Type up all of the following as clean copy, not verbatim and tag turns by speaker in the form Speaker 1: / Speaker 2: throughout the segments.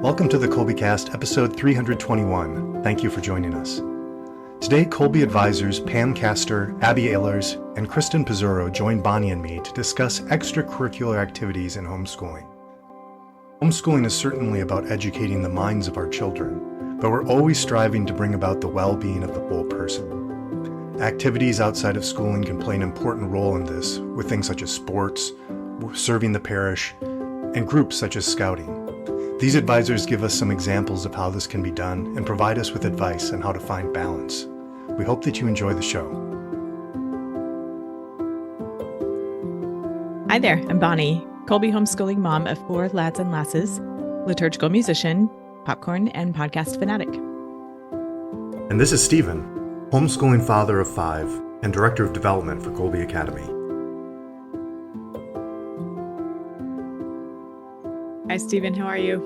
Speaker 1: Welcome to the Kolbecast, episode 321. Thank you for joining us. Today, Kolbe advisors Pam Castor, Abby Ehlers, and Krysten Pizzurrro join Bonnie and me to discuss extracurricular activities in homeschooling. Homeschooling is certainly about educating the minds of our children, but we're always striving to bring about the well-being of the whole person. Activities outside of schooling can play an important role in this, with things such as sports, serving the parish, and groups such as scouting. These advisors give us some examples of how this can be done and provide us with advice on how to find balance. We hope that you enjoy the show.
Speaker 2: Hi there, I'm Bonnie, Kolbe homeschooling mom of 4 lads and lasses, liturgical musician, popcorn, and podcast fanatic.
Speaker 1: And this is Stephen, homeschooling father of 5 and director of development for Kolbe Academy.
Speaker 2: Hi, Stephen. How are you?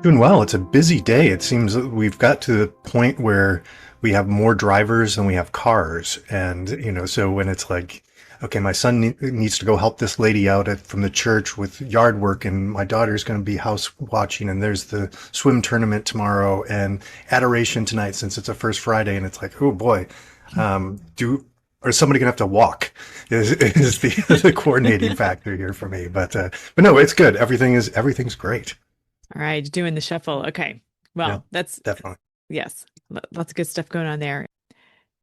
Speaker 1: Doing well. It's a busy day. It seems that we've got to the point where we have more drivers than we have cars. And, so when it's like, okay, my son needs to go help this lady out from the church with yard work, and my daughter's going to be house watching, and there's the swim tournament tomorrow and adoration tonight since it's a first Friday. And it's like, oh boy, or somebody gonna have to walk is the coordinating factor here for me. But no, it's good. Everything's great.
Speaker 2: All right, doing the shuffle. Okay. Well,
Speaker 1: yeah,
Speaker 2: that's
Speaker 1: definitely.
Speaker 2: Yes, lots of good stuff going on there.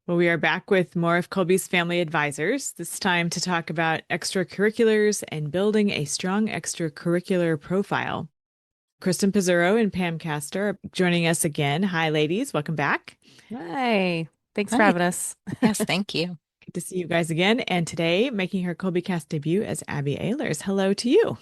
Speaker 2: Well, we are back with more of Kolbe's family advisors, this time to talk about extracurriculars and building a strong extracurricular profile. Krysten Pizzurrro and Pam Castor are joining us again. Hi, ladies. Welcome back.
Speaker 3: Hi. Thanks for having us.
Speaker 4: Yes, thank you.
Speaker 2: Good to see you guys again. And today, making her Kolbecast debut as Abby Ehlers. Hello to you.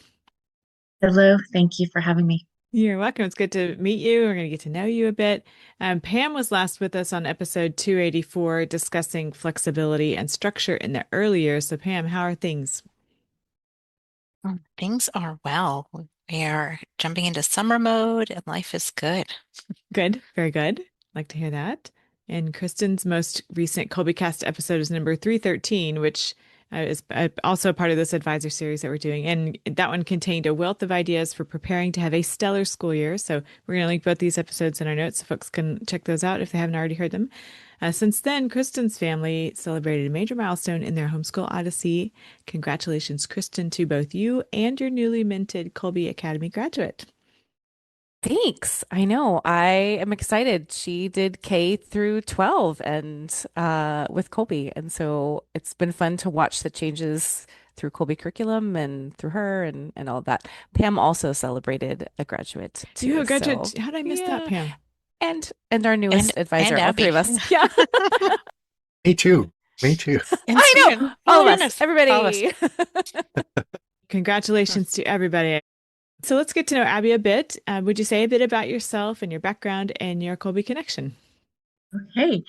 Speaker 5: Hello. Thank you for having me.
Speaker 2: You're welcome. It's good to meet you. We're going to get to know you a bit. Pam was last with us on episode 284, discussing flexibility and structure in the early years. So Pam, how are things?
Speaker 4: Things are well. We are jumping into summer mode and life is good.
Speaker 2: Good. Very good. Like to hear that. And Krysten's most recent Kolbecast episode is number 313, which is also a part of this advisor series that we're doing. And that one contained a wealth of ideas for preparing to have a stellar school year. So we're going to link both these episodes in our notes so folks can check those out if they haven't already heard them. Since then, Krysten's family celebrated a major milestone in their homeschool odyssey. Congratulations, Krysten, to both you and your newly minted Kolbe Academy graduate.
Speaker 3: Thanks. I know. I am excited. She did K through 12 and with Kolbe. And so it's been fun to watch the changes through Kolbe curriculum and through her and all of that. Pam also celebrated a graduate too.
Speaker 2: You a graduate? So, how did I miss that, Pam?
Speaker 3: And our newest advisor,
Speaker 4: and
Speaker 3: all
Speaker 4: Abby.
Speaker 3: 3 of us.
Speaker 2: Yeah.
Speaker 1: Me too.
Speaker 4: And
Speaker 3: I know.
Speaker 4: Stephen,
Speaker 3: All of us. Everybody.
Speaker 2: Congratulations to everybody. So let's get to know Abby a bit. Would you say a bit about yourself and your background and your Kolbe connection?
Speaker 5: Okay.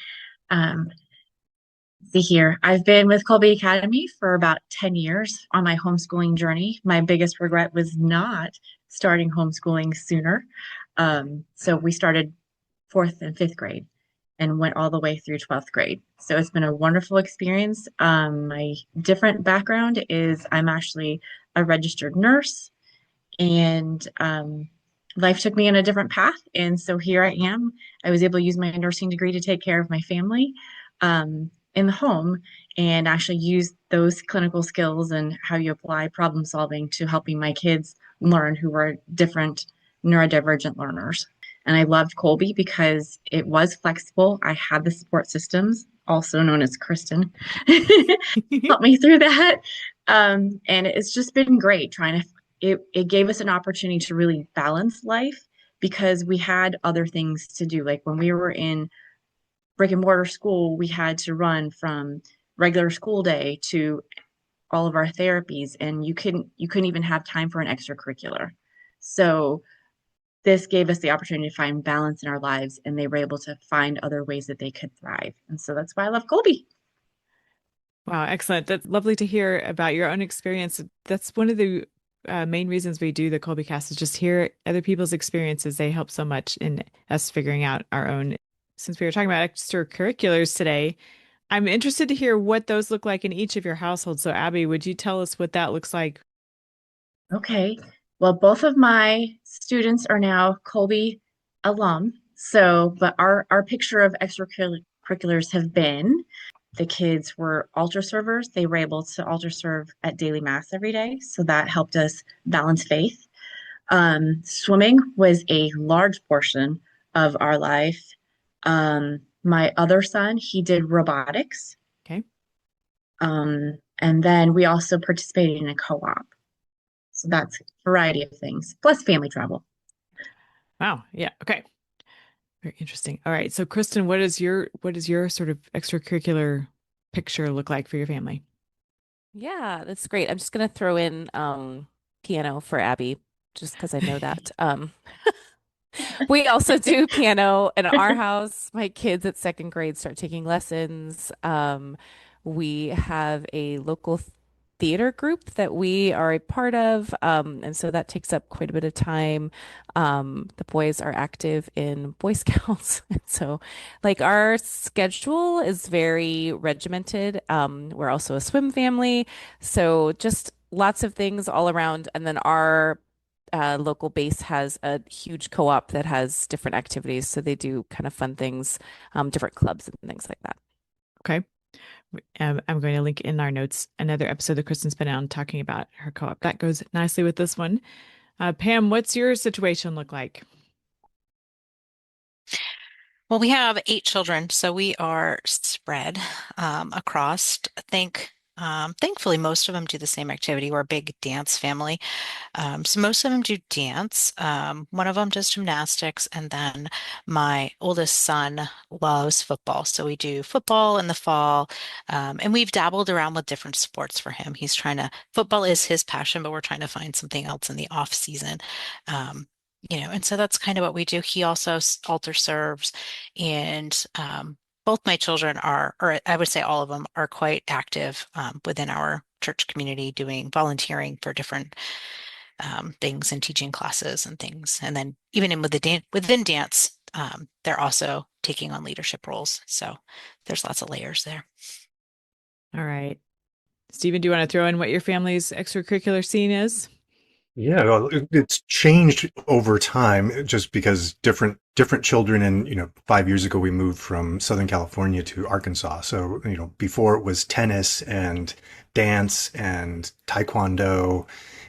Speaker 5: See here. I've been with Kolbe Academy for about 10 years on my homeschooling journey. My biggest regret was not starting homeschooling sooner. So we started 4th and 5th grade and went all the way through 12th grade. So it's been a wonderful experience. My different background is I'm actually a registered nurse. And life took me in a different path. And so here I am. I was able to use my nursing degree to take care of my family in the home and actually use those clinical skills and how you apply problem solving to helping my kids learn who were different neurodivergent learners. And I loved Kolbe because it was flexible. I had the support systems, also known as Krysten, help me through that. And it's just been great trying to It gave us an opportunity to really balance life because we had other things to do. Like when we were in brick and mortar school, we had to run from regular school day to all of our therapies, and you couldn't even have time for an extracurricular. So this gave us the opportunity to find balance in our lives, and they were able to find other ways that they could thrive. And so that's why I love Kolbe.
Speaker 2: Wow, excellent. That's lovely to hear about your own experience. That's one of the main reasons we do the Kolbecast is just hear other people's experiences. They help so much in us figuring out our own. Since we were talking about extracurriculars today, I'm interested to hear what those look like in each of your households. So Abby, would you tell us what that looks like?
Speaker 5: Okay. Well, both of my students are now Kolbe alum. So, but our picture of extracurriculars have been the kids were altar servers. They were able to altar serve at daily mass every day. So that helped us balance faith. Swimming was a large portion of our life. My other son, he did robotics.
Speaker 2: Okay.
Speaker 5: And then we also participated in a co-op. So that's a variety of things, plus family travel.
Speaker 2: Wow. Yeah. Okay. Very interesting. All right. So Kristen, what is your sort of extracurricular picture look like for your family?
Speaker 3: Yeah, that's great. I'm just gonna throw in piano for Abby just because I know that. We also do piano in our house. My kids at second grade start taking lessons. We have a local theater group that we are a part of, and so that takes up quite a bit of time. The boys are active in Boy Scouts, and so like our schedule is very regimented. We're also a swim family, so just lots of things all around. And then our local base has a huge co-op that has different activities. So they do kind of fun things, different clubs and things like that.
Speaker 2: Okay. I'm going to link in our notes another episode that Kristen's been on talking about her co-op. That goes nicely with this one. Pam, what's your situation look like?
Speaker 4: Well, we have 8 children, so we are spread across. Thankfully, most of them do the same activity. We're a big dance family. So most of them do dance. One of them does gymnastics, and then my oldest son loves football. So we do football in the fall, and we've dabbled around with different sports for him. Football is his passion, but we're trying to find something else in the off season. Um, and so that's kind of what we do. He also alter serves, and both my children are, or I would say all of them are quite active within our church community doing volunteering for different things and teaching classes and things. And then even within dance, they're also taking on leadership roles. So there's lots of layers there.
Speaker 2: All right. Stephen, do you want to throw in what your family's extracurricular scene is?
Speaker 1: Yeah, well, it's changed over time just because different children and 5 years ago we moved from Southern California to Arkansas. So, before it was tennis and dance and taekwondo.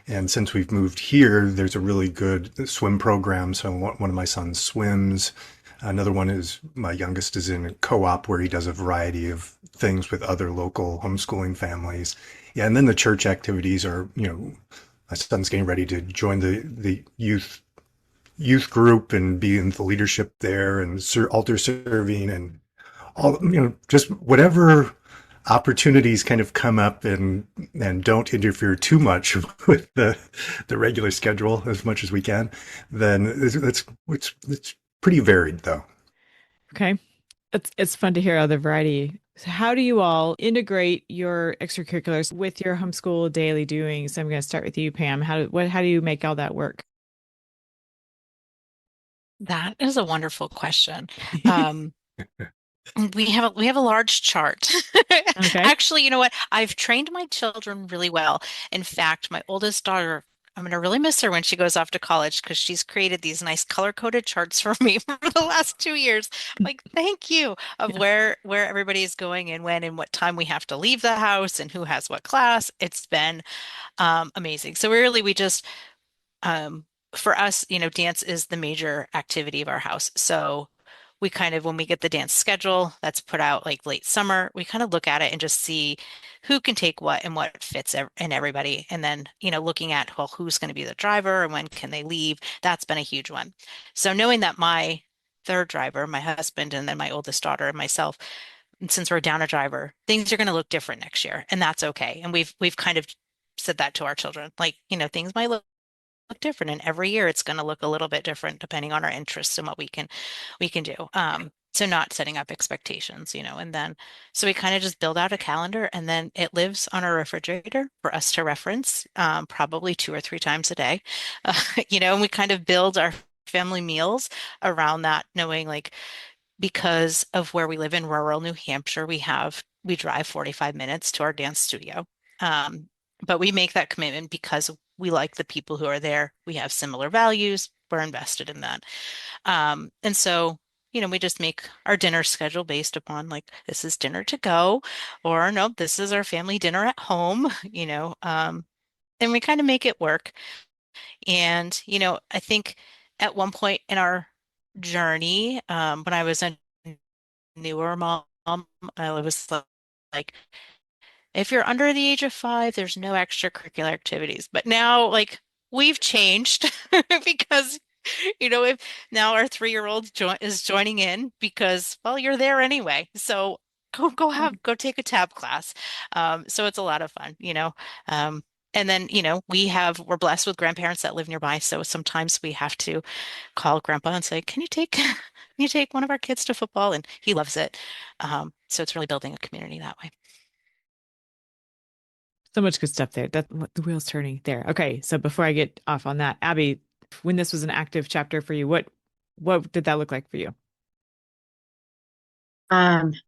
Speaker 1: And since we've moved here, there's a really good swim program. So one of my sons swims. Another one is my youngest is in a co-op where he does a variety of things with other local homeschooling families. Yeah, and then the church activities are, my son's getting ready to join the youth group and be in the leadership there and altar serving and all, just whatever opportunities kind of come up and don't interfere too much with the regular schedule as much as we can. Then it's pretty varied though.
Speaker 2: Okay. It's fun to hear all the variety. So how do you all integrate your extracurriculars with your homeschool daily doing? So I'm going to start with you, Pam. How do you make all that work?
Speaker 4: That is a wonderful question. Um, we have a large chart.
Speaker 2: Okay.
Speaker 4: Actually, you know what? I've trained my children really well. In fact, my oldest daughter, I'm going to really miss her when she goes off to college because she's created these nice color-coded charts for me for the last 2 years. Like, thank you of
Speaker 2: Yeah.
Speaker 4: where everybody is going and when and what time we have to leave the house and who has what class. It's been amazing. So we just um, for us, dance is the major activity of our house. So we kind of, when we get the dance schedule that's put out like late summer, we kind of look at it and just see who can take what and what fits in everybody. And then, looking at, well, who's going to be the driver and when can they leave? That's been a huge one. So knowing that my third driver, my husband, and then my oldest daughter and myself, and since we're down a driver, things are going to look different next year, and that's okay. And we've kind of said that to our children, like, things might look different, and every year it's going to look a little bit different depending on our interests and what we can do. So not setting up expectations, and then so we kind of just build out a calendar, and then it lives on our refrigerator for us to reference, probably 2 or 3 times a day. And we kind of build our family meals around that, knowing like because of where we live in rural New Hampshire, we drive 45 minutes to our dance studio. Um, But we make that commitment because we like the people who are there. We have similar values. We're invested in that. And so, we just make our dinner schedule based upon like, this is dinner to go, or no, this is our family dinner at home, and we kind of make it work. And, I think at one point in our journey, when I was a newer mom, I was like, if you're under the age of 5, there's no extracurricular activities. But now, like, we've changed because, if now our 3-year-old is joining in because, well, you're there anyway. So go take a tab class. So it's a lot of fun. And then, we're blessed with grandparents that live nearby. So sometimes we have to call grandpa and say, can you take one of our kids to football? And he loves it. So it's really building a community that way.
Speaker 2: So much good stuff there. That's what the wheel's turning there. Okay, so before I get off on that, Abby, when this was an active chapter for you, what did that look like for you?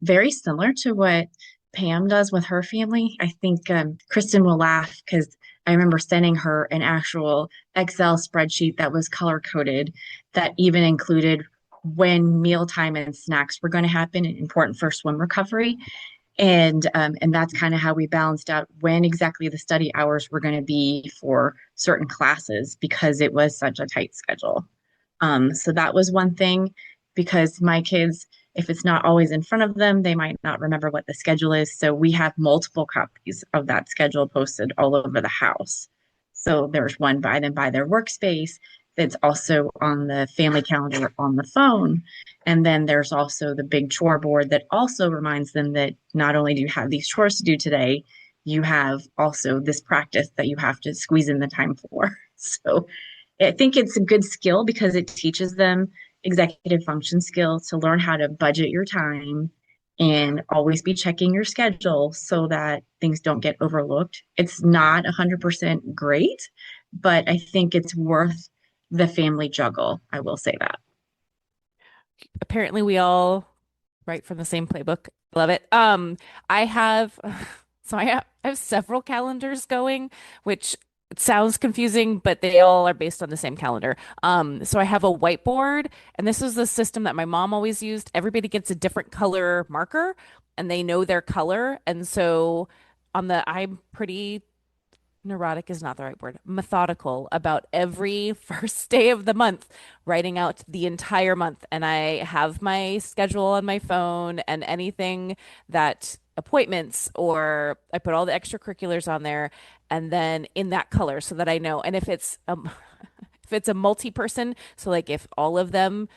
Speaker 5: Very similar to what Pam does with her family. I think Kristen will laugh because I remember sending her an actual Excel spreadsheet that was color coded that even included when mealtime and snacks were going to happen, important for swim recovery. And that's kind of how we balanced out when exactly the study hours were going to be for certain classes because it was such a tight schedule. So that was one thing because my kids, if it's not always in front of them, they might not remember what the schedule is. So we have multiple copies of that schedule posted all over the house. So there's one by them by their workspace that's also on the family calendar on the phone. And then there's also the big chore board that also reminds them that not only do you have these chores to do today, you have also this practice that you have to squeeze in the time for. So I think it's a good skill because it teaches them executive function skills to learn how to budget your time and always be checking your schedule so that things don't get overlooked. It's not 100% great, but I think it's worth the family juggle. I will say that.
Speaker 3: Apparently we all write from the same playbook. Love it. I have I have several calendars going, which it sounds confusing, but they all are based on the same calendar. So I have a whiteboard, and this is the system that my mom always used. Everybody gets a different color marker, and they know their color. And so I'm pretty neurotic is not the right word, methodical about every first day of the month, writing out the entire month. And I have my schedule on my phone and anything that appointments or I put all the extracurriculars on there and then in that color so that I know. And if it's if it's a multi-person, so like if all of them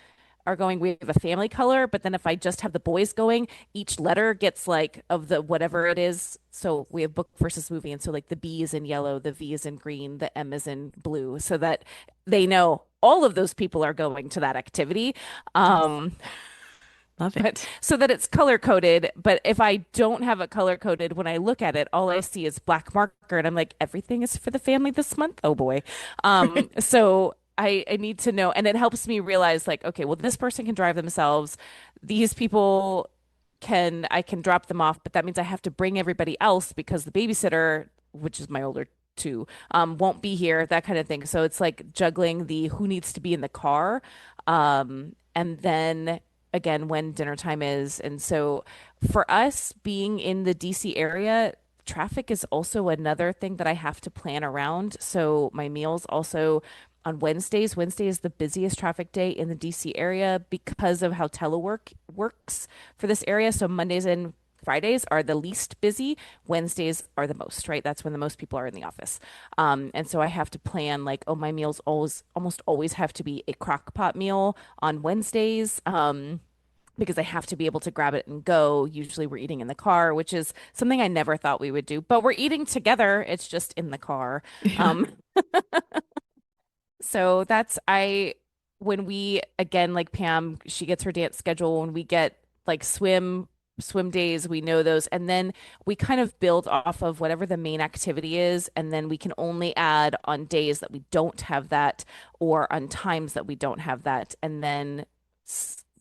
Speaker 3: are going, we have a family color, but then if I just have the boys going, each letter gets like of the whatever it is. So we have book versus movie. And so like the B is in yellow, the V is in green, the M is in blue, so that they know all of those people are going to that activity.
Speaker 2: Love
Speaker 3: But
Speaker 2: it.
Speaker 3: so that it's color coded. But if I don't have it color coded, when I look at it, all I see is black marker, and I'm like, everything is for the family this month. Oh boy. So I need to know, and it helps me realize like, okay, well, this person can drive themselves. These people I can drop them off, but that means I have to bring everybody else because the babysitter, which is my older two, won't be here, that kind of thing. So it's like juggling the who needs to be in the car, and then again when dinner time is. And so for us being in the DC area, traffic is also another thing that I have to plan around. So my meals also on Wednesdays. Wednesday is the busiest traffic day in the DC area because of how telework works for this area. So Mondays and Fridays are the least busy. Wednesdays are the most, right? That's when the most people are in the office. And so I have to plan like, oh, my meals almost always have to be a crock pot meal on Wednesdays. Because I have to be able to grab it and go. Usually we're eating in the car, which is something I never thought we would do, but we're eating together. It's just in the car. Um, so when we, again, like Pam, she gets her dance schedule. When we get like swim days, we know those. And then we kind of build off of whatever the main activity is. And then we can only add on days that we don't have that or on times that we don't have that. And then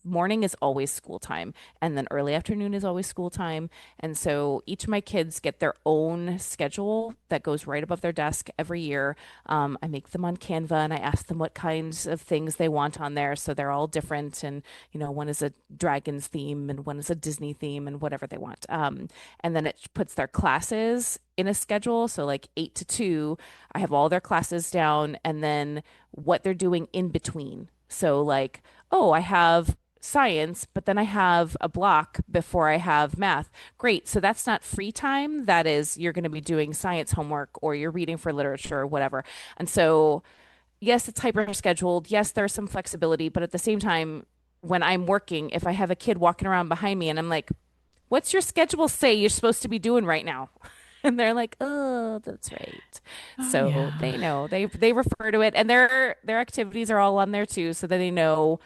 Speaker 3: morning is always school time, and then early afternoon is always school time. And so each of my kids get their own schedule that goes right above their desk every year. I make them on Canva and I ask them what kinds of things they want on there. So they're all different. And, one is a dragons theme and one is a Disney theme and whatever they want. And then it puts their classes in a schedule. So like 8 to 2, I have all their classes down and then what they're doing in between. So like, oh, I have science, but then I have a block before I have math. Great. So that's not free time. That is, you're going to be doing science homework or you're reading for literature or whatever. And so, yes, it's hyper scheduled. Yes, there's some flexibility, but at the same time, when I'm working, if I have a kid walking around behind me and I'm like, what's your schedule say you're supposed to be doing right now? And they're like, oh, that's right.
Speaker 2: Oh,
Speaker 3: So
Speaker 2: yeah.
Speaker 3: they know they refer to it, and their activities are all on there too, so that they know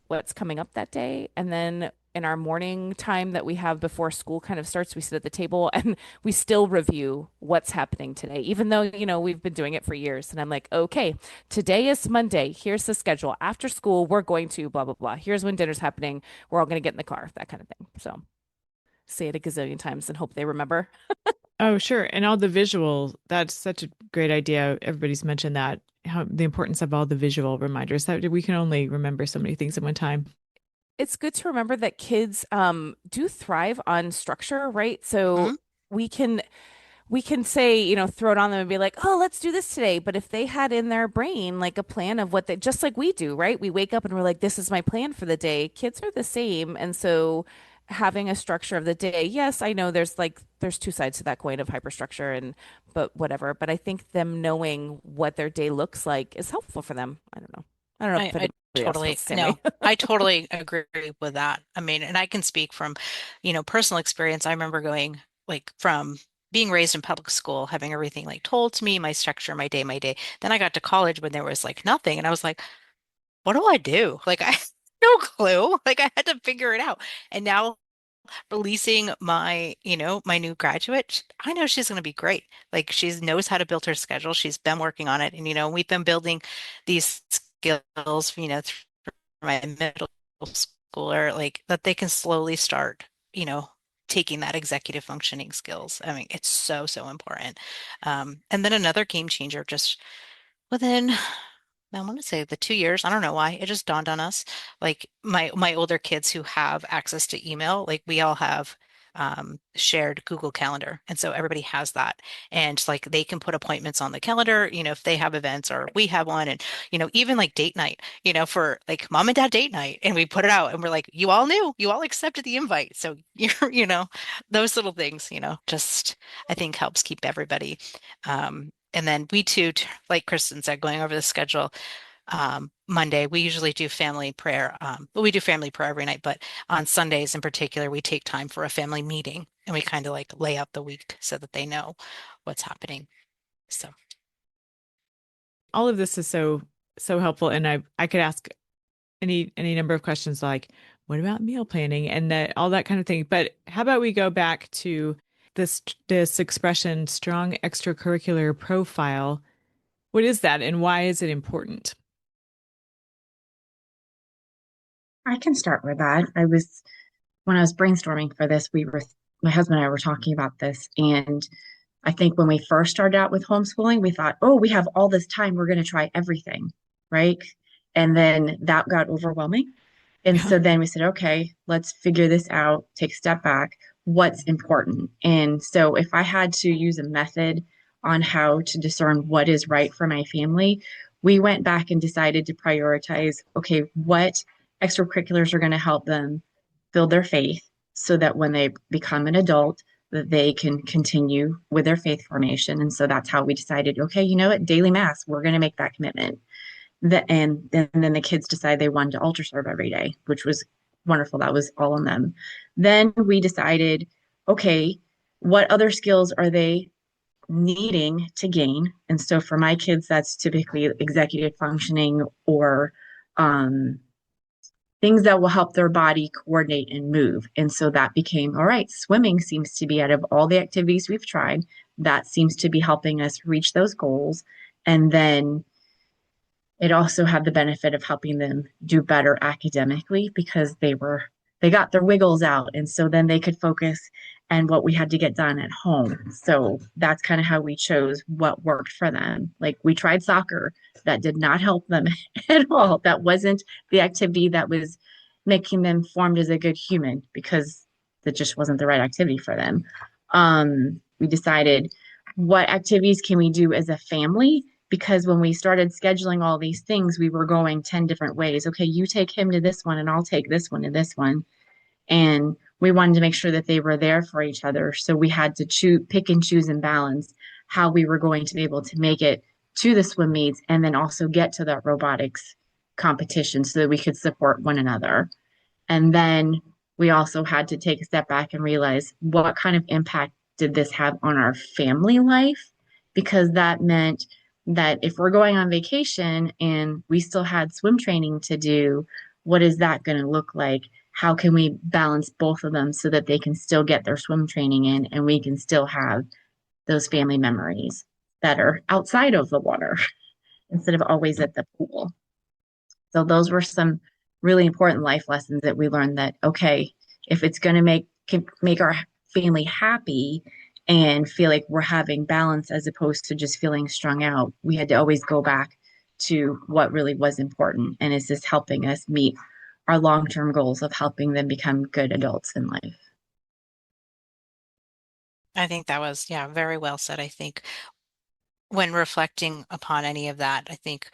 Speaker 3: what's coming up that day. And then in our morning time that we have before school kind of starts, we sit at the table and we still review what's happening today, even though, we've been doing it for years. And I'm like, okay, today is Monday. Here's the schedule. After school, we're going to blah, blah, blah. Here's when dinner's happening. We're all going to get in the car, that kind of thing. So say it a gazillion times and hope they remember.
Speaker 2: Oh, sure. And all the visual, that's such a great idea. Everybody's mentioned that, how the importance of all the visual reminders that we can only remember so many things at one time.
Speaker 3: It's good to remember that kids do thrive on structure, right? So we can say, throw it on them and be like, oh, let's do this today. But if they had in their brain like a plan of what they, just like we do, right? We wake up and we're like, this is my plan for the day. Kids are the same. And so having a structure of the day, yes, I know there's two sides to that coin of hyperstructure but whatever. But I think them knowing what their day looks like is helpful for them. I don't know. I don't know if
Speaker 4: I
Speaker 3: anybody else
Speaker 4: totally
Speaker 3: feels the same way.
Speaker 4: no, I totally agree with that. I mean, and I can speak from, personal experience. I remember going like from being raised in public school, having everything like told to me, my structure, my day. Then I got to college when there was like nothing, and I was like, what do I do? Like I had no clue. Like I had to figure it out. And now releasing my new graduate, I know she's going to be great. Like she knows how to build her schedule. She's been working on it. And, we've been building these skills, through my middle schooler, like that they can slowly start, taking that executive functioning skills. I mean, it's so, so important. And then another game changer just within I want to say the 2 years. I don't know why. It just dawned on us. Like my older kids who have access to email, like we all have shared Google Calendar. And so everybody has that. And like they can put appointments on the calendar, if they have events or we have one. And, even like date night, for like mom and dad date night. And we put it out and we're like, you all knew, you all accepted the invite. So you're, those little things, just I think helps keep everybody. And then we too, like Kristen said, going over the schedule, Monday, we usually do family prayer. But we do family prayer every night, but on Sundays in particular, we take time for a family meeting and we kind of like lay out the week so that they know what's happening. So
Speaker 2: All of this is so helpful, and I could ask any number of questions like, what about meal planning and all that kind of thing. But how about we go back to this expression, strong extracurricular profile? What is that, and why is it important?
Speaker 5: I can start with that. When I was brainstorming for this, my husband and I were talking about this. And I think when we first started out with homeschooling, we thought, oh, we have all this time. We're going to try everything. Right. And then that got overwhelming. And so then we said, okay, let's figure this out, take a step back. What's important? And so if I had to use a method on how to discern what is right for my family, we went back and decided to prioritize, okay, what extracurriculars are going to help them build their faith so that when they become an adult, that they can continue with their faith formation. And so that's how we decided, okay, you know what, daily mass, we're going to make that commitment. And then the kids decided they wanted to altar serve every day, which was wonderful. That was all on them. Then we decided, okay, what other skills are they needing to gain? And so for my kids, that's typically executive functioning or things that will help their body coordinate and move. And so that became, all right, swimming seems to be, out of all the activities we've tried, that seems to be helping us reach those goals. And then it also had the benefit of helping them do better academically because they got their wiggles out, and so then they could focus and what we had to get done at home. So that's kind of how we chose what worked for them. Like we tried soccer, that did not help them at all. That wasn't the activity that was making them formed as a good human because that just wasn't the right activity for them. We decided what activities can we do as a family, because when we started scheduling all these things, we were going 10 different ways. Okay, you take him to this one and I'll take this one to this one. And we wanted to make sure that they were there for each other. So we had to pick and choose and balance how we were going to be able to make it to the swim meets and then also get to the robotics competition so that we could support one another. And then we also had to take a step back and realize what kind of impact did this have on our family life? Because that meant that if we're going on vacation and we still had swim training to do, what is that going to look like? How can we balance both of them so that they can still get their swim training in and we can still have those family memories that are outside of the water instead of always at the pool? So those were some really important life lessons that we learned that, okay, if it's going to make our family happy and feel like we're having balance as opposed to just feeling strung out, we had to always go back to what really was important. And is this helping us meet our long-term goals of helping them become good adults in life?
Speaker 4: I think that was, yeah, very well said. I think when reflecting upon any of that, I think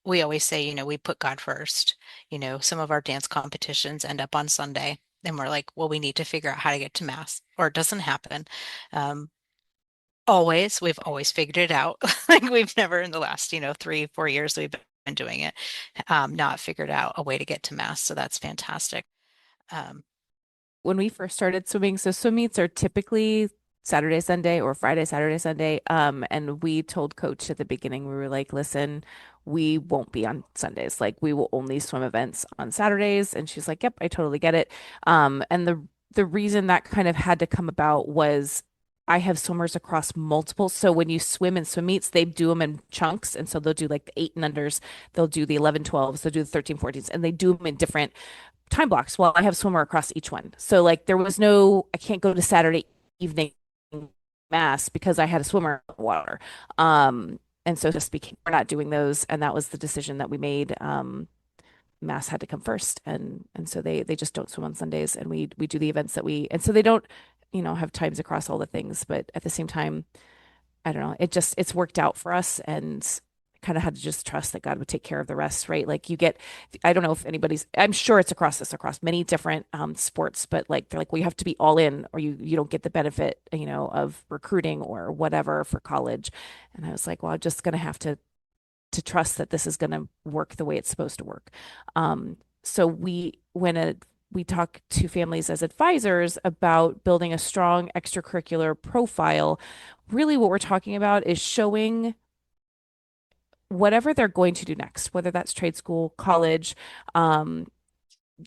Speaker 4: we always say, we put God first. Some of our dance competitions end up on Sunday, and we're like, well, we need to figure out how to get to Mass, or it doesn't happen. We've always figured it out. Like we've never in the last, 3, 4 years we've been doing it, not figured out a way to get to Mass. So that's fantastic. Um,
Speaker 3: When we first started swimming, so swim meets are typically Saturday, Sunday, or Friday, Saturday, Sunday. And we told coach at the beginning, we were like, listen, we won't be on Sundays. Like we will only swim events on Saturdays. And she's like, yep, I totally get it. And the reason that kind of had to come about was I have swimmers across multiple. So when you swim in swim meets, they do them in chunks. And so they'll do like the 8 and unders, they'll do the 11, 12s, they'll do the 13, 14s, and they do them in different time blocks. Well, I have swimmer across each one. So like there was no, I can't go to Saturday evening mass because I had a swimmer in the water. And so just became, we're not doing those. And that was the decision that we made. Mass had to come first. And so they just don't swim on Sundays, and we do the events that and so they don't, have times across all the things, but at the same time, I don't know, it's worked out for us, and kind of had to just trust that God would take care of the rest, right? Like I don't know if I'm sure it's across many different sports, but like they're like, well, you have to be all in or you don't get the benefit, of recruiting or whatever for college. And I was like, well, I'm just gonna have to trust that this is gonna work the way it's supposed to work. So we talk to families as advisors about building a strong extracurricular profile. Really, what we're talking about is showing whatever they're going to do next, whether that's trade school, college,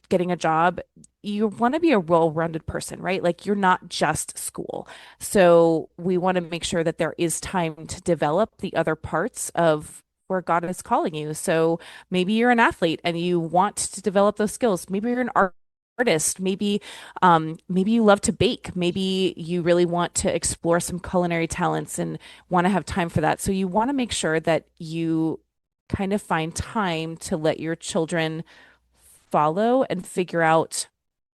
Speaker 3: getting a job, you want to be a well-rounded person, right? Like you're not just school. So we want to make sure that there is time to develop the other parts of where God is calling you. So maybe you're an athlete and you want to develop those skills. Maybe you're an artist. Maybe you love to bake. Maybe you really want to explore some culinary talents and want to have time for that. So you want to make sure that you kind of find time to let your children follow and figure out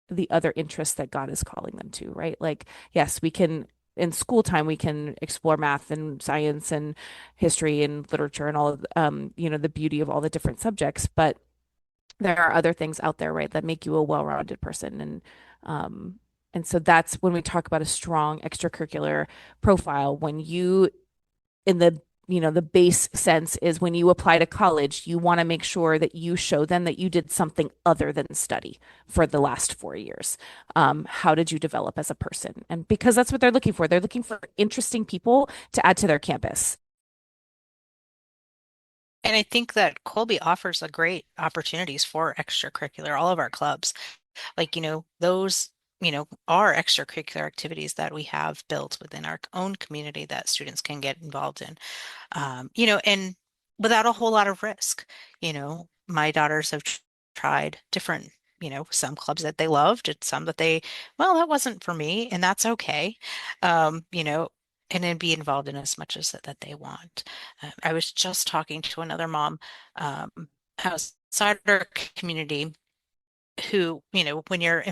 Speaker 3: the other interests that God is calling them to, right? Like, yes, we can in school time we can explore math and science and history and literature and all of the beauty of all the different subjects, but there are other things out there, right, that make you a well-rounded person. And so that's when we talk about a strong extracurricular profile. When you, in the base sense is when you apply to college, you want to make sure that you show them that you did something other than study for the last 4 years. How did you develop as a person? And because that's what they're looking for. They're looking for interesting people to add to their campus.
Speaker 4: And I think that Kolbe offers a great opportunities for extracurricular, all of our clubs. Like, those, are extracurricular activities that we have built within our own community that students can get involved in. And without a whole lot of risk. My daughters have tried different, some clubs that they loved and some that well, that wasn't for me, and that's okay. Um, you know, and then be involved in as much as that they want. I was just talking to another mom um, outside our community who, when you're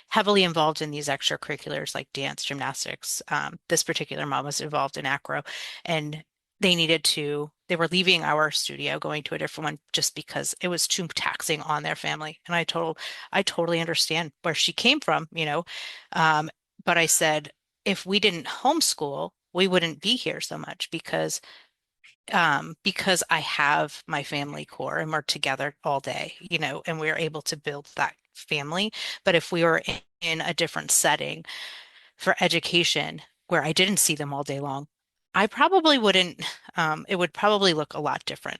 Speaker 4: heavily involved in these extracurriculars like dance, gymnastics, this particular mom was involved in acro, and they were leaving our studio, going to a different one just because it was too taxing on their family. And I totally understand where she came from, Um, but I said, if we didn't homeschool, we wouldn't be here so much because I have my family core and we're together all day, and we're able to build that family. But if we were in a different setting for education where I didn't see them all day long, I probably wouldn't, it would probably look a lot different.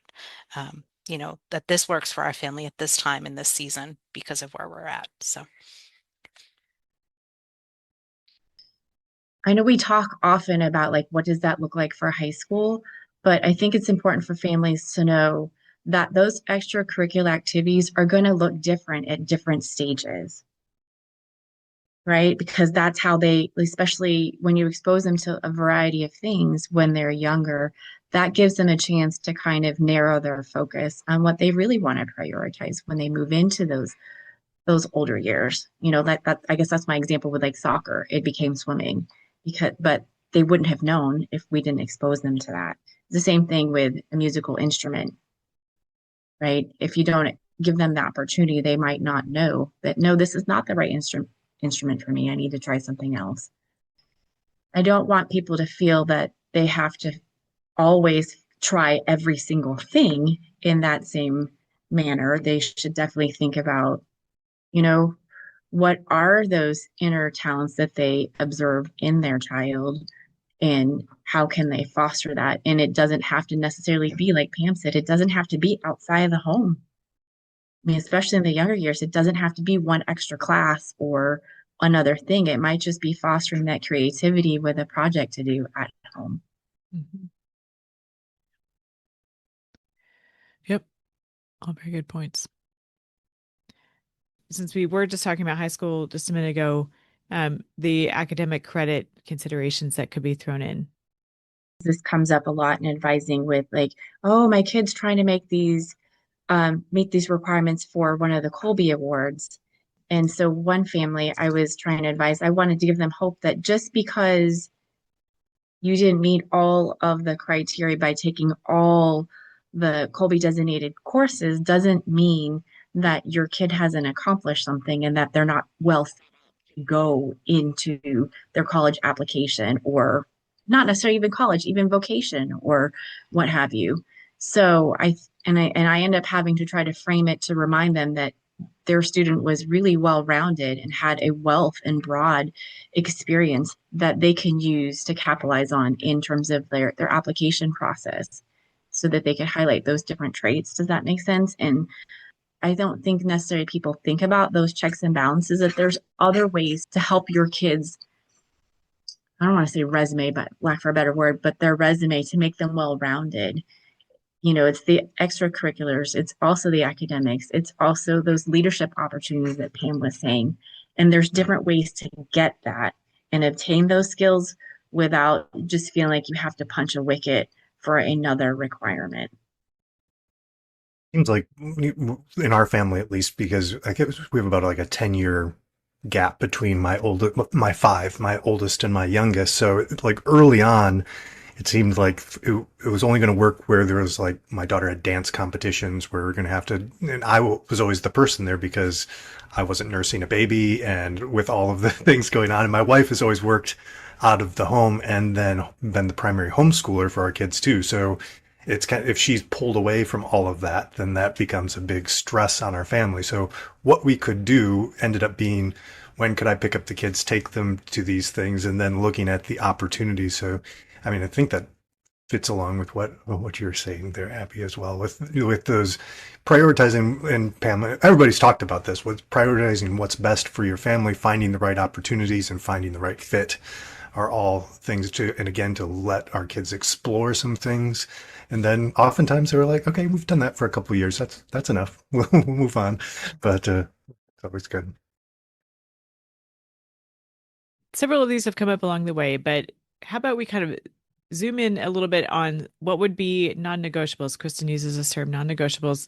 Speaker 4: That this works for our family at this time in this season because of where we're at. So.
Speaker 5: I know we talk often about like what does that look like for high school, but I think it's important for families to know that those extracurricular activities are going to look different at different stages, right? Because that's how they, especially when you expose them to a variety of things when they're younger, that gives them a chance to kind of narrow their focus on what they really want to prioritize when they move into those older years. That I guess that's my example with like soccer. It became swimming but they wouldn't have known if we didn't expose them to that. It's the same thing with a musical instrument, right? If you don't give them the opportunity, they might not know that, no, this is not the right instrument for me. I need to try something else. I don't want people to feel that they have to always try every single thing in that same manner. They should definitely think about, you know, what are those inner talents that they observe in their child and how can they foster that? And it doesn't have to necessarily be like Pam said, it doesn't have to be outside of the home. I mean, especially in the younger years, it doesn't have to be one extra class or another thing. It might just be fostering that creativity with a project to do at home.
Speaker 2: Mhm. Yep. All very good points. Since we were just talking about high school just a minute ago, the academic credit considerations that could be thrown in.
Speaker 5: This comes up a lot in advising with like, oh, my kid's trying to make these requirements for one of the Kolbe awards. And so one family I was trying to advise, I wanted to give them hope that just because you didn't meet all of the criteria by taking all the Kolbe designated courses doesn't mean that your kid hasn't accomplished something and that they're not well to go into their college application or not necessarily even college, even vocation or what have you. So I end up having to try to frame it to remind them that their student was really well rounded and had a wealth and broad experience that they can use to capitalize on in terms of their application process so that they could highlight those different traits. Does that make sense? And I don't think necessarily people think about those checks and balances, that there's other ways to help your kids. I don't want to say resume, but lack for a better word, but their resume to make them well rounded. It's the extracurriculars, it's also the academics, it's also those leadership opportunities that Pam was saying. And there's different ways to get that and obtain those skills without just feeling like you have to punch a wicket for another requirement.
Speaker 1: Seems like in our family, at least, because I guess we have about like a 10-year gap between my oldest and my youngest. So like early on, it seemed like it was only going to work where there was like my daughter had dance competitions where we're going to have to, and I was always the person there because I wasn't nursing a baby and with all of the things going on. And my wife has always worked out of the home and then been the primary homeschooler for our kids too. So it's kind of, if she's pulled away from all of that, then that becomes a big stress on our family. So what we could do ended up being, when could I pick up the kids, take them to these things, and then looking at the opportunities. So, I mean, I think that fits along with what you're saying there, Abby, as well, with those prioritizing. And Pam, everybody's talked about this, with prioritizing what's best for your family, finding the right opportunities and finding the right fit are all things to, and again, to let our kids explore some things. And then oftentimes they're like, okay, we've done that for a couple of years. That's enough. We'll move on. But it's always good.
Speaker 2: Several of these have come up along the way, but how about we kind of zoom in a little bit on what would be non-negotiables? Kristen uses this term, non-negotiables.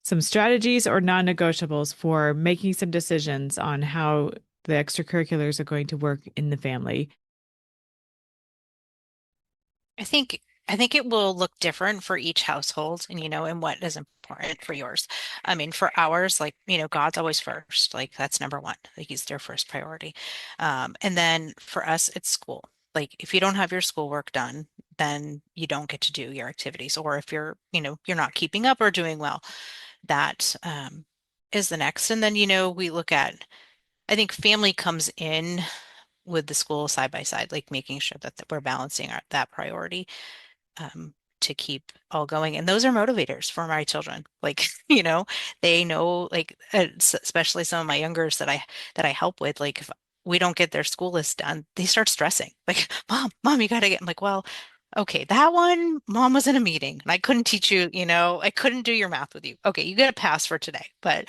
Speaker 2: Some strategies or non-negotiables for making some decisions on how the extracurriculars are going to work in the family.
Speaker 4: I think it will look different for each household and and what is important for yours. I mean, for ours, like, God's always first. Like that's number one. Like he's their first priority. And then for us, it's school. Like if you don't have your schoolwork done, then you don't get to do your activities. Or if you're not keeping up or doing well, that is the next. And then, we look at, I think family comes in with the school side by side, like making sure that we're balancing that priority to keep all going. And those are motivators for my children. Like, they know, like, especially some of my youngers that I help with, like, if we don't get their school list done, they start stressing. Like, mom, you gotta get. I'm like, well, okay, that one, mom was in a meeting and I couldn't teach you, I couldn't do your math with you. Okay, you get a pass for today. But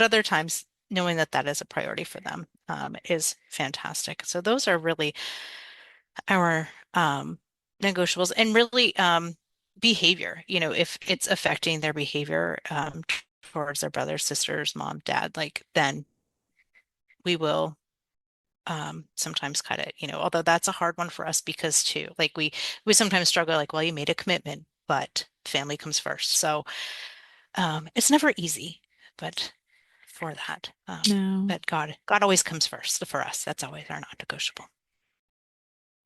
Speaker 4: other times, knowing that that is a priority for them is fantastic. So those are really our negotiables and really behavior, if it's affecting their behavior towards their brothers, sisters, mom, dad, like then we will sometimes cut it, although that's a hard one for us because too, like we sometimes struggle like, well, you made a commitment, but family comes first. So it's never easy, but for that,
Speaker 2: No.
Speaker 4: but God always comes first for us. That's always our non-negotiable.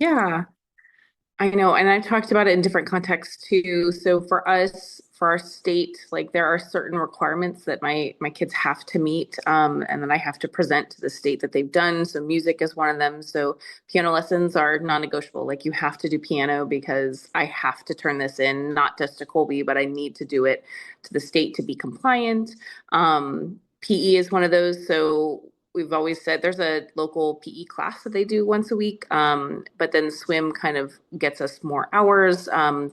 Speaker 6: Yeah, I know. And I talked about it in different contexts too. So for us, for our state, like there are certain requirements that my kids have to meet, and then I have to present to the state that they've done. So music is one of them. So piano lessons are non-negotiable. Like you have to do piano because I have to turn this in, not just to Colby, but I need to do it to the state to be compliant. PE is one of those. So we've always said there's a local PE class that they do once a week, but then swim kind of gets us more hours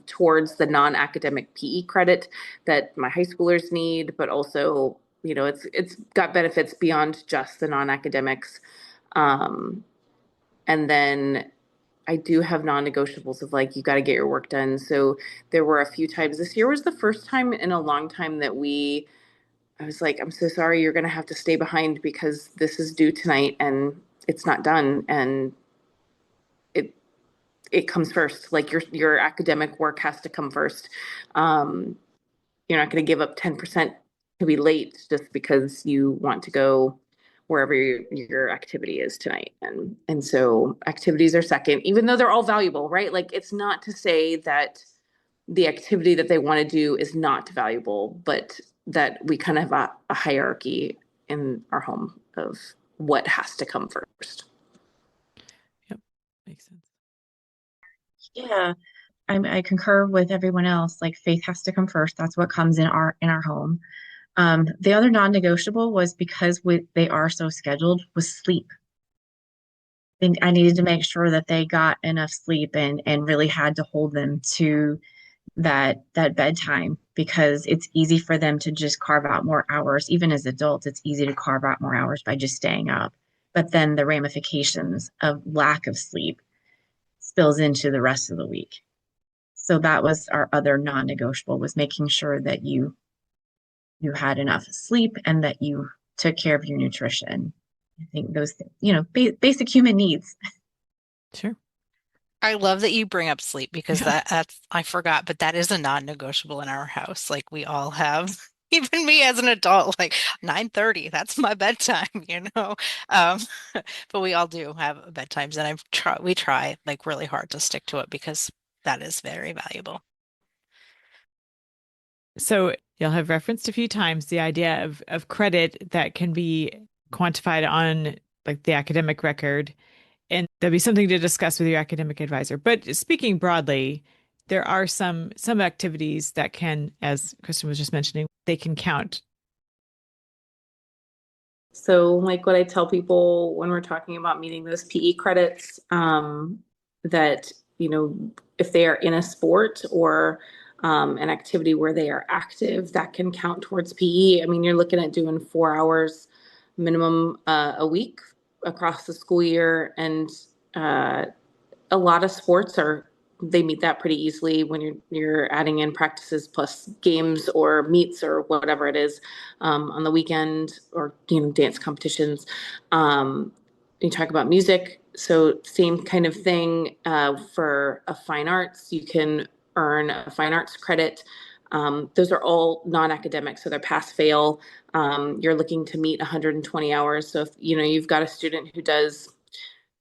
Speaker 6: towards the non-academic PE credit that my high schoolers need, but also, it's got benefits beyond just the non-academics. And then I do have non-negotiables of like, you got to get your work done. So there were a few times, this year was the first time in a long time that I was like, I'm so sorry, you're going to have to stay behind because this is due tonight and it's not done. And it comes first. Like your academic work has to come first. You're not going to give up 10% to be late just because you want to go wherever your activity is tonight. And so activities are second, even though they're all valuable, right? Like it's not to say that the activity that they want to do is not valuable, but that we kind of have a hierarchy in our home of what has to come first.
Speaker 2: Yep. Makes sense.
Speaker 5: Yeah, I concur with everyone else. Like faith has to come first. That's what comes in our home. The other non-negotiable was because they are so scheduled was sleep. I needed to make sure that they got enough sleep and really had to hold them to that bedtime because it's easy for them to just carve out more hours. Even as adults, it's easy to carve out more hours by just staying up. But then the ramifications of lack of sleep spills into the rest of the week. So that was our other non-negotiable, was making sure that you had enough sleep and that you took care of your nutrition. I think those, basic human needs.
Speaker 2: Sure.
Speaker 4: I love that you bring up sleep because
Speaker 2: Yeah.
Speaker 4: that's I forgot, but that is a non-negotiable in our house. Like we all have, even me as an adult, like 9:30, that's my bedtime. Um, but we all do have bedtimes, and we try like really hard to stick to it because that is very valuable.
Speaker 2: So you'll have referenced a few times the idea of credit that can be quantified on like the academic record, and that'd be something to discuss with your academic advisor. But speaking broadly, there are some activities that can, as Kristen was just mentioning, they can count.
Speaker 6: So like what I tell people when we're talking about meeting those PE credits, that, if they are in a sport or an activity where they are active, that can count towards PE. I mean, you're looking at doing 4 hours minimum a week across the school year, and uh, a lot of sports they meet that pretty easily when you're adding in practices plus games or meets or whatever it is on the weekend, or dance competitions. You talk about music, so same kind of thing. For a fine arts, you can earn a fine arts credit. Those are all non-academic, so they're pass fail. You're looking to meet 120 hours. So if you've got a student who does,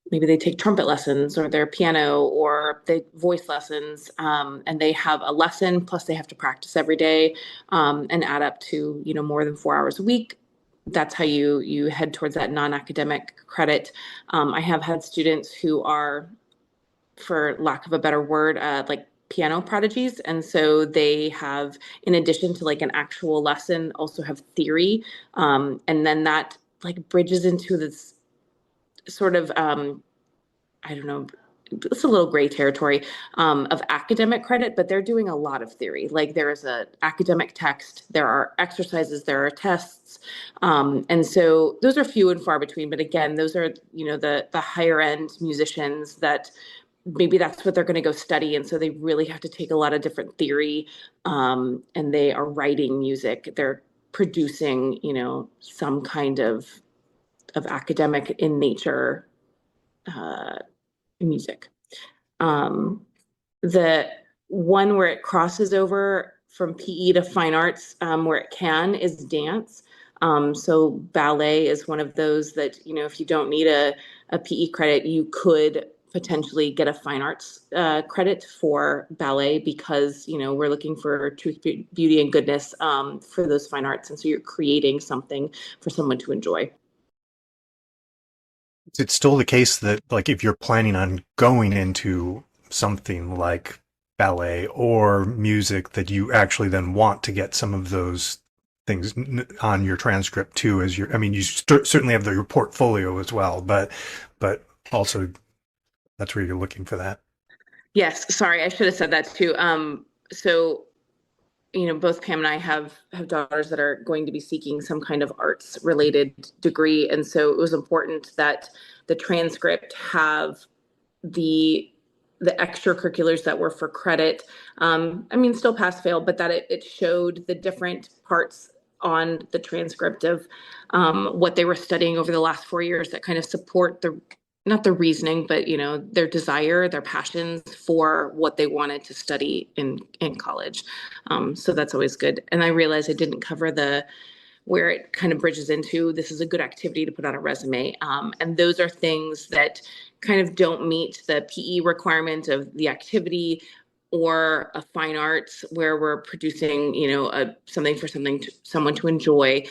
Speaker 6: maybe they take trumpet lessons or their piano or they voice lessons, and they have a lesson plus they have to practice every day, and add up to more than 4 hours a week. That's how you head towards that non-academic credit. I have had students who are, for lack of a better word, like piano prodigies, and so they have, in addition to like an actual lesson, also have theory, and then that like bridges into this sort of, I don't know, it's a little gray territory, of academic credit, but they're doing a lot of theory. Like there is a academic text, there are exercises, there are tests. And so those are few and far between. But again, those are, the higher end musicians that maybe that's what they're going to go study. And so they really have to take a lot of different theory, and they are writing music. They're producing, some kind of academic in nature uh, music. Um, the one where it crosses over from PE to fine arts, where it can, is dance. So ballet is one of those that, if you don't need a PE credit, you could potentially get a fine arts credit for ballet, because, we're looking for truth, beauty, and goodness, for those fine arts. And so you're creating something for someone to enjoy.
Speaker 1: It's still the case that, like, if you're planning on going into something like ballet or music, that you actually then want to get some of those things on your transcript too, as I mean, you certainly have your portfolio as well, but also that's where you're looking for that.
Speaker 6: Yes, sorry, I should have said that too. So both Pam and I have daughters that are going to be seeking some kind of arts related degree. And so it was important that the transcript have the extracurriculars that were for credit. I mean, still pass fail, but that it showed the different parts on the transcript of what they were studying over the last 4 years that kind of support not the reasoning, but their desire, their passions for what they wanted to study in college. So that's always good. And I realized I didn't cover where it kind of bridges into, this is a good activity to put on a resume. And those are things that kind of don't meet the PE requirement of the activity, or a fine arts where we're producing, something for someone to enjoy.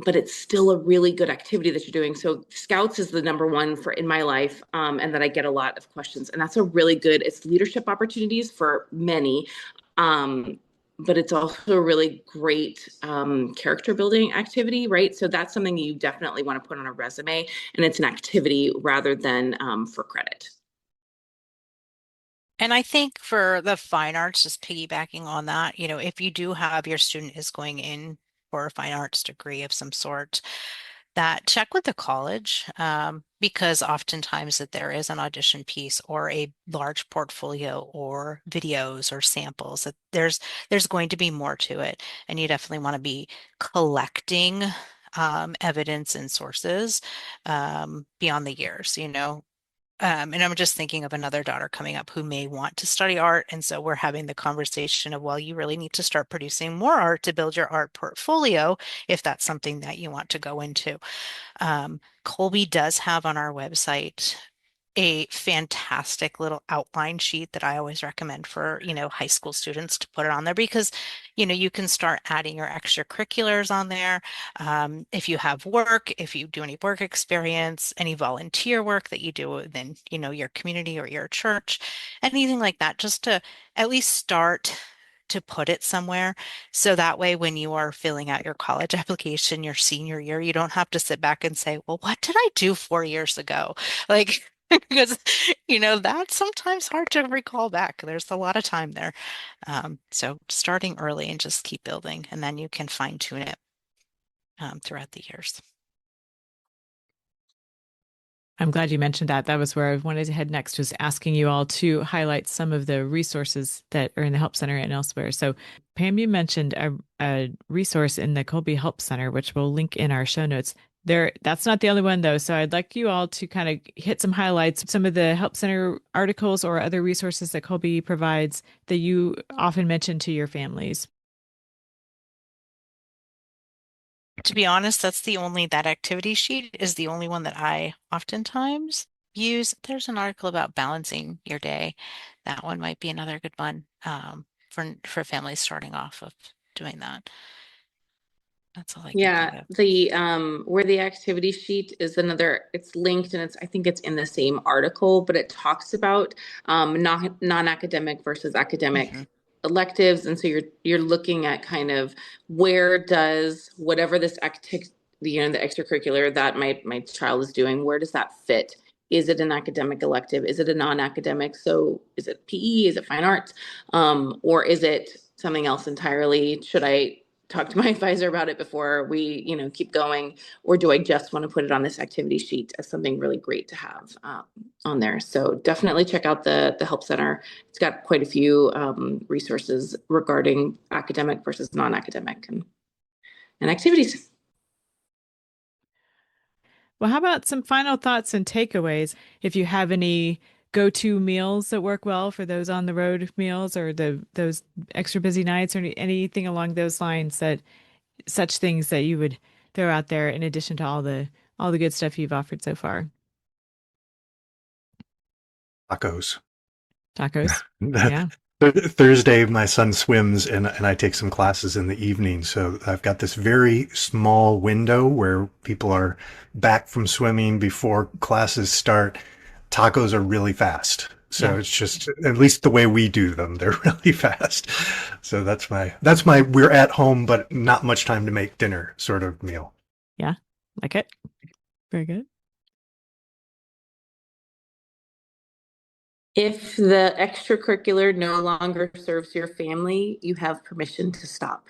Speaker 6: But it's still a really good activity that you're doing. So Scouts is the number one for in my life, and that I get a lot of questions. And that's a really good, it's leadership opportunities for many. But it's also a really great character building activity, right? So that's something you definitely want to put on a resume, and it's an activity rather than for credit.
Speaker 4: And I think for the fine arts, just piggybacking on that, if you do have your student is going in for a fine arts degree of some sort, that check with the college, because oftentimes that there is an audition piece or a large portfolio or videos or samples, that there's going to be more to it, and you definitely want to be collecting evidence and sources beyond the years, and I'm just thinking of another daughter coming up who may want to study art. And so we're having the conversation of, well, you really need to start producing more art to build your art portfolio if that's something that you want to go into. Kolbe does have on our website a fantastic little outline sheet that I always recommend for, high school students to put it on there, because, you can start adding your extracurriculars on there. If you have work, if you do any work experience, any volunteer work that you do within, your community or your church, anything like that, just to at least start to put it somewhere. So that way, when you are filling out your college application your senior year, you don't have to sit back and say, well, what did I do 4 years ago? Like, because, that's sometimes hard to recall back. There's a lot of time there. So starting early and just keep building, and then you can fine tune it throughout the years.
Speaker 2: I'm glad you mentioned that. That was where I wanted to head next, was asking you all to highlight some of the resources that are in the Help Center and elsewhere. So Pam, you mentioned a resource in the Kolbe Help Center, which we'll link in our show notes. That's not the only one though. So I'd like you all to kind of hit some highlights, some of the Help Center articles or other resources that Kolbe provides that you often mention to your families.
Speaker 4: To be honest, that activity sheet is the only one that I oftentimes use. There's an article about balancing your day. That one might be another good one for families starting off of doing that. That's all I can
Speaker 6: Yeah,
Speaker 4: think of.
Speaker 6: the where the activity sheet is it's linked, and I think it's in the same article, but it talks about non-academic versus academic electives. And so you're looking at kind of where does whatever this the extracurricular that my child is doing, where does that fit? Is it an academic elective? Is it a non-academic? So is it PE? Is it fine arts? Or is it something else entirely? Should I talk to my advisor about it before we, keep going? Or do I just want to put it on this activity sheet as something really great to have on there? So definitely check out the Help Center. It's got quite a few resources regarding academic versus non-academic and activities.
Speaker 2: Well, how about some final thoughts and takeaways? If you have any go-to meals that work well for those on the road meals, or those extra busy nights, or anything along those lines, such things that you would throw out there in addition to all the good stuff you've offered so far.
Speaker 1: Tacos.
Speaker 2: Tacos. Yeah.
Speaker 1: Thursday, my son swims, and I take some classes in the evening. So I've got this very small window where people are back from swimming before classes start. Tacos are really fast. So It's just, at least the way we do them, they're really fast. So that's my we're at home, but not much time to make dinner sort of meal.
Speaker 2: Yeah. Like it. Very good.
Speaker 6: If the extracurricular no longer serves your family, you have permission to stop.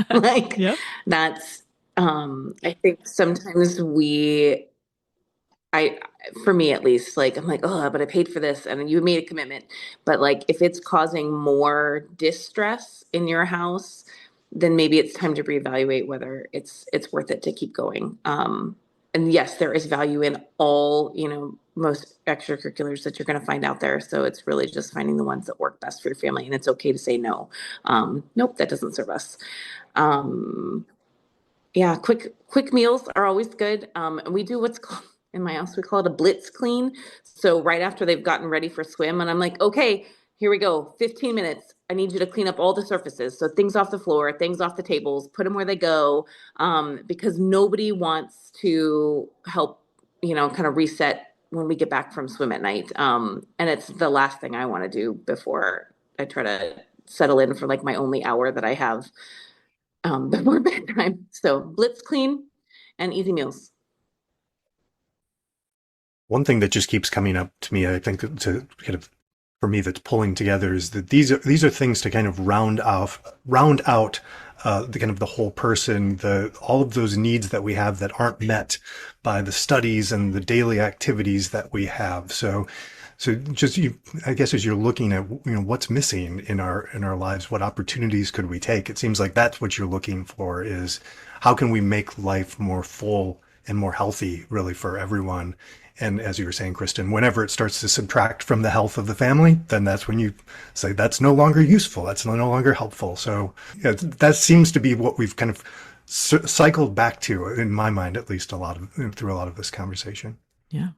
Speaker 2: Yep.
Speaker 6: That's, I think sometimes for me at least, I'm like, oh, but I paid for this and you made a commitment. But if it's causing more distress in your house, then maybe it's time to reevaluate whether it's worth it to keep going. And yes, there is value in all, most extracurriculars that you're going to find out there. So it's really just finding the ones that work best for your family. And it's okay to say no. Nope, that doesn't serve us. Yeah, quick meals are always good. And we do what's called, in my house, we call it a blitz clean. So right after they've gotten ready for swim, and I'm like, okay, here we go, 15 minutes. I need you to clean up all the surfaces. So things off the floor, things off the tables, put them where they go, because nobody wants to help, kind of reset when we get back from swim at night. And it's the last thing I want to do before I try to settle in for my only hour that I have before bedtime. So blitz clean and easy meals.
Speaker 1: One thing that just keeps coming up to me, I think, to kind of, for me, that's pulling together, is that these are things to kind of round out the kind of the whole person, all of those needs that we have that aren't met by the studies and the daily activities that we have. So just I guess as you're looking at what's missing in our lives, what opportunities could we take? It seems like that's what you're looking for, is how can we make life more full and more healthy, really, for everyone. And as you were saying, Kristen, whenever it starts to subtract from the health of the family, then that's when you say that's no longer useful, that's no longer helpful. So yeah, that seems to be what we've kind of cycled back to, in my mind, at least, through a lot of this conversation.
Speaker 2: Yeah.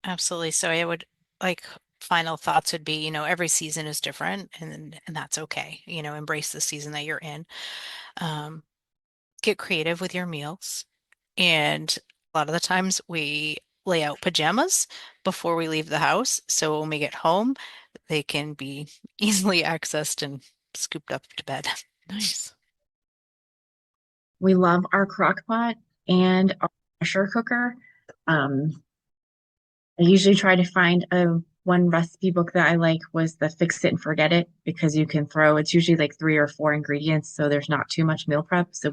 Speaker 4: Absolutely. So I would final thoughts would be, every season is different, and that's okay. Embrace the season that you're in. Get creative with your meals. And a lot of the times we lay out pajamas before we leave the house. So when we get home, they can be easily accessed and scooped up to bed.
Speaker 2: Nice.
Speaker 5: We love our crock pot and our pressure cooker. I usually try to find one recipe book that I like was the Fix It and Forget It, because you can it's usually like 3 or 4 ingredients, so there's not too much meal prep. So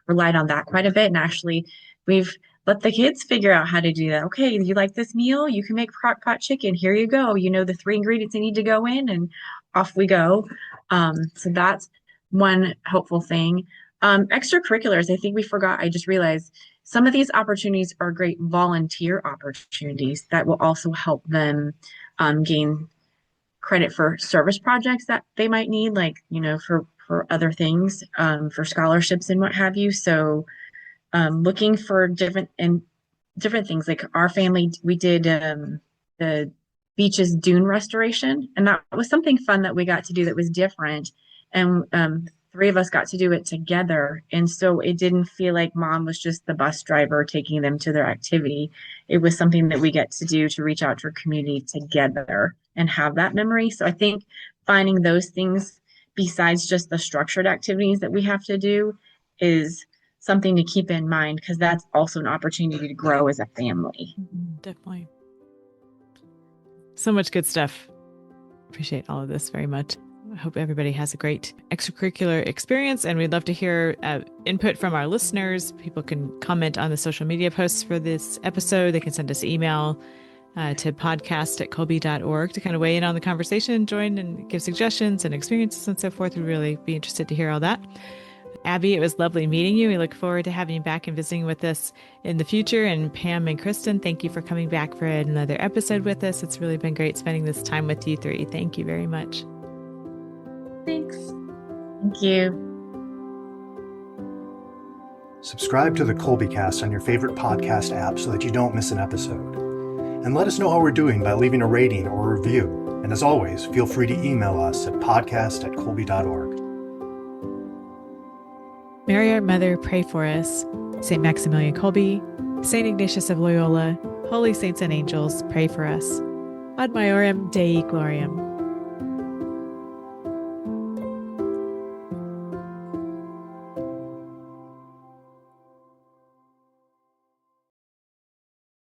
Speaker 5: relied on that quite a bit, and actually we've let the kids figure out how to do that. Okay, you like this meal? You can make crock pot chicken. Here you go. You know the 3 ingredients that need to go in, and off we go. So that's one helpful thing. Extracurriculars, I think we forgot. I just realized some of these opportunities are great volunteer opportunities that will also help them gain credit for service projects that they might need, like, for other things, for scholarships and what have you. So looking for different things. Like our family, we did the beaches dune restoration, and that was something fun that we got to do that was different. And 3 of us got to do it together. And so it didn't feel like mom was just the bus driver taking them to their activity. It was something that we get to do to reach out to our community together and have that memory. So I think finding those things besides just the structured activities that we have to do is something to keep in mind, because that's also an opportunity to grow as a family.
Speaker 2: Definitely. So much good stuff. Appreciate all of this very much. I hope everybody has a great extracurricular experience, and we'd love to hear input from our listeners. People can comment on the social media posts for this episode. They can send us email to podcast@kolbe.org to kind of weigh in on the conversation, join and give suggestions and experiences and so forth. We'd really be interested to hear all that. Abby, it was lovely meeting you. We look forward to having you back and visiting with us in the future. And Pam and Kristen, thank you for coming back for another episode with us. It's really been great spending this time with you 3. Thank you very much.
Speaker 6: Thanks.
Speaker 5: Thank you.
Speaker 1: Subscribe to the Kolbecast on your favorite podcast app so that you don't miss an episode. And let us know how we're doing by leaving a rating or a review. And as always, feel free to email us at podcast@kolbe.org.
Speaker 2: Mary, our Mother, pray for us. St. Maximilian Kolbe, St. Ignatius of Loyola, holy saints and angels, pray for us. Ad maiorem Dei gloriam.